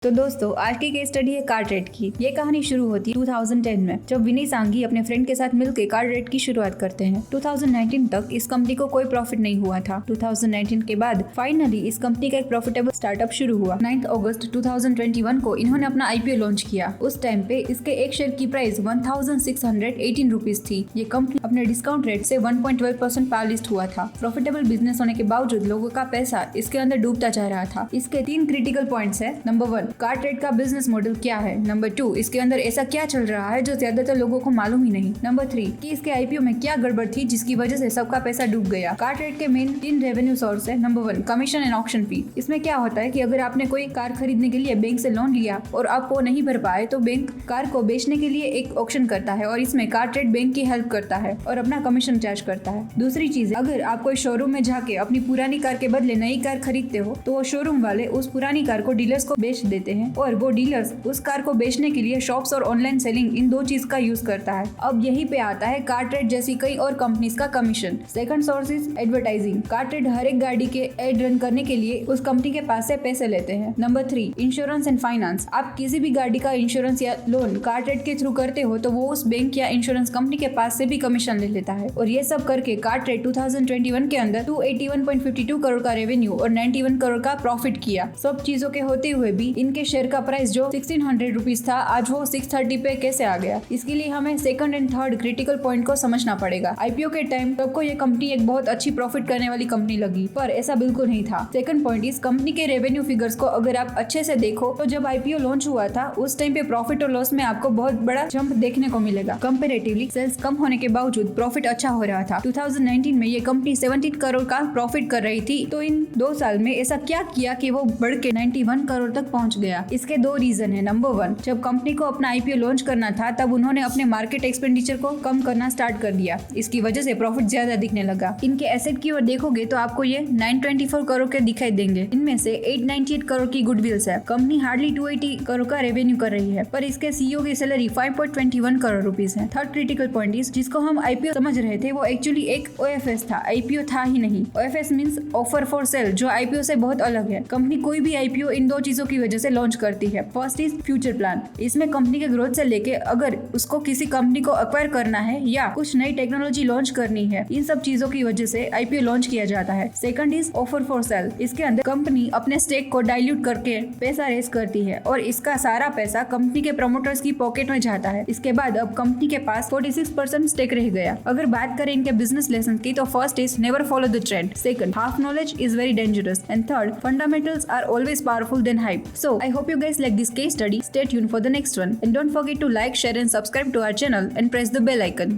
तो दोस्तों आज की केस स्टडी है कार्टरेट की। ये कहानी शुरू होती है 2010 में, जब विनय सांघी अपने फ्रेंड के साथ मिलकर कार्टरेट की शुरुआत करते हैं। 2019 तक इस कंपनी को कोई प्रॉफिट नहीं हुआ था। 2019 के बाद फाइनली इस कंपनी का एक प्रॉफिटेबल स्टार्टअप शुरू हुआ। 9 अगस्त 2021 को इन्होंने अपना आईपीओ लॉन्च किया। उस टाइम पे इसके एक शेयर की प्राइस 1618 रुपीज थी। ये कंपनी अपने डिस्काउंट रेट से 1.12% पार लिस्ट हुआ था। प्रॉफिटेबल बिजनेस होने के बावजूद लोगों का पैसा इसके अंदर डूबता जा रहा था। इसके 3 क्रिटिकल पॉइंट्स है। नंबर 1, कार्टरेट का बिजनेस मॉडल क्या है। नंबर 2, इसके अंदर ऐसा क्या चल रहा है जो ज्यादातर लोगों को मालूम ही नहीं। नंबर 3, कि इसके आईपीओ में क्या गड़बड़ थी जिसकी वजह से सबका पैसा डूब गया। कार्टरेट के मेन 3 रेवेन्यू सोर्स है। नंबर 1, कमीशन एंड ऑक्शन फी। इसमें क्या होता है कि अगर आपने कोई कार खरीदने के लिए बैंक से लोन लिया और आप वो नहीं भर पाए तो बैंक कार को बेचने के लिए एक ऑक्शन करता है और इसमें कार्टरेट बैंक की हेल्प करता है और अपना कमीशन चार्ज करता है। दूसरी चीज, अगर आप कोई शोरूम में जाके अपनी पुरानी कार के बदले नई कार खरीदते हो तो वो शोरूम वाले उस पुरानी कार को डीलर्स को बेच देते हैं और वो डीलर्स उस कार को बेचने के लिए शॉप्स और ऑनलाइन सेलिंग इन 2 चीज का यूज करता है। अब यही पे आता है कार्टरेट जैसी कई और कंपनीज का कमीशन। Second source is advertising. कार्टरेट हर एक गाड़ी के एड रन करने के लिए उस कंपनी के पास से पैसे लेते हैं। Number 3, insurance and finance. आप किसी भी गाड़ी का इंश्योरेंस या लोन कार्टरेट के थ्रू करते हो तो वो उस बैंक या इंश्योरेंस कंपनी के पास से भी कमीशन ले लेता है। और ये सब करके कार्टरेट 2021 के अंदर 281.52 करोड़ का रेवेन्यू और 91 करोड़ का प्रॉफिट किया। सब चीजों के होते हुए भी इनके शेयर का प्राइस जो 1600 रुपीज था आज वो 630 पे कैसे आ गया। इसके लिए हमें second and third critical point को समझना पड़ेगा। आईपीओ के टाइम सबको ये कंपनी एक बहुत अच्छी प्रॉफिट करने वाली कंपनी लगी, पर ऐसा बिल्कुल नहीं था। सेकंड पॉइंट, इस कंपनी के रेवेन्यू फिगर्स को अगर आप अच्छे से देखो तो जब आईपीओ लॉन्च हुआ था उस टाइम पे प्रॉफिट और लॉस में आपको बहुत बड़ा जंप देखने को मिलेगा। कंपैरेटिवली सेल्स कम होने के बावजूद प्रॉफिट अच्छा हो रहा था। 2019 में ये कंपनी 17 करोड़ का प्रॉफिट कर रही थी, तो इन 2 साल में ऐसा क्या किया कि वो बढ़ के 91 करोड़ तक पहुंच गया। इसके 2 रीजन है। नंबर 1, जब कंपनी को अपना आईपीओ लॉन्च करना था तब उन्होंने अपने मार्केट एक्सपेंडिचर को कम करना स्टार्ट कर दिया। इसकी वजह से प्रॉफिट ज्यादा दिखने लगा। इनके एसेट की ओर देखोगे तो आपको ये 924 करोड़ के दिखाई देंगे। इनमें से 898 करोड़ की गुडविल्स है। कंपनी हार्डली 280 करोड़ का रेवेन्यू कर रही है, पर इसके सीईओ की सैलरी 5.21 करोड़ रुपीस है। थर्ड क्रिटिकल पॉइंट इज, जिसको हम आईपीओ समझ रहे थे वो एक्चुअली एक ओएफएस था, आईपीओ था ही नहीं। OFS means offer for sale, जो आईपीओ से बहुत अलग है। कंपनी कोई भी आईपीओ इन 2 चीजों की वजह से लॉन्च करती है। First is future plan. इसमें कंपनी के ग्रोथ से लेके अगर उसको किसी कंपनी को एक्वायर करना है या कुछ नई टेक्नोलॉजी लॉन्च करनी है, इन सब चीजों की वजह से आईपीओ लॉन्च किया जाता है। Second is offer for sale. इसके अंदर कंपनी अपने स्टेक को डाइल्यूट करके पैसा रेस करती है और इसका सारा पैसा कंपनी के प्रमोटर्स की पॉकेट में जाता है। इसके बाद अब कंपनी के पास 46% स्टेक रह गया। अगर बात करें इनके बिजनेस लेसन की तो first is never follow the trend. Second, half knowledge is very dangerous. And third, fundamentals are always powerful than hype. So I hope you guys like this case study. Stay tuned for the next one and don't forget to like, share and subscribe to our channel and press the bell icon.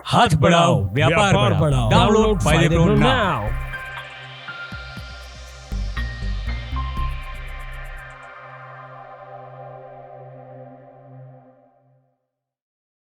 हाथ बढ़ाओ व्यापार बढ़ाओ download file now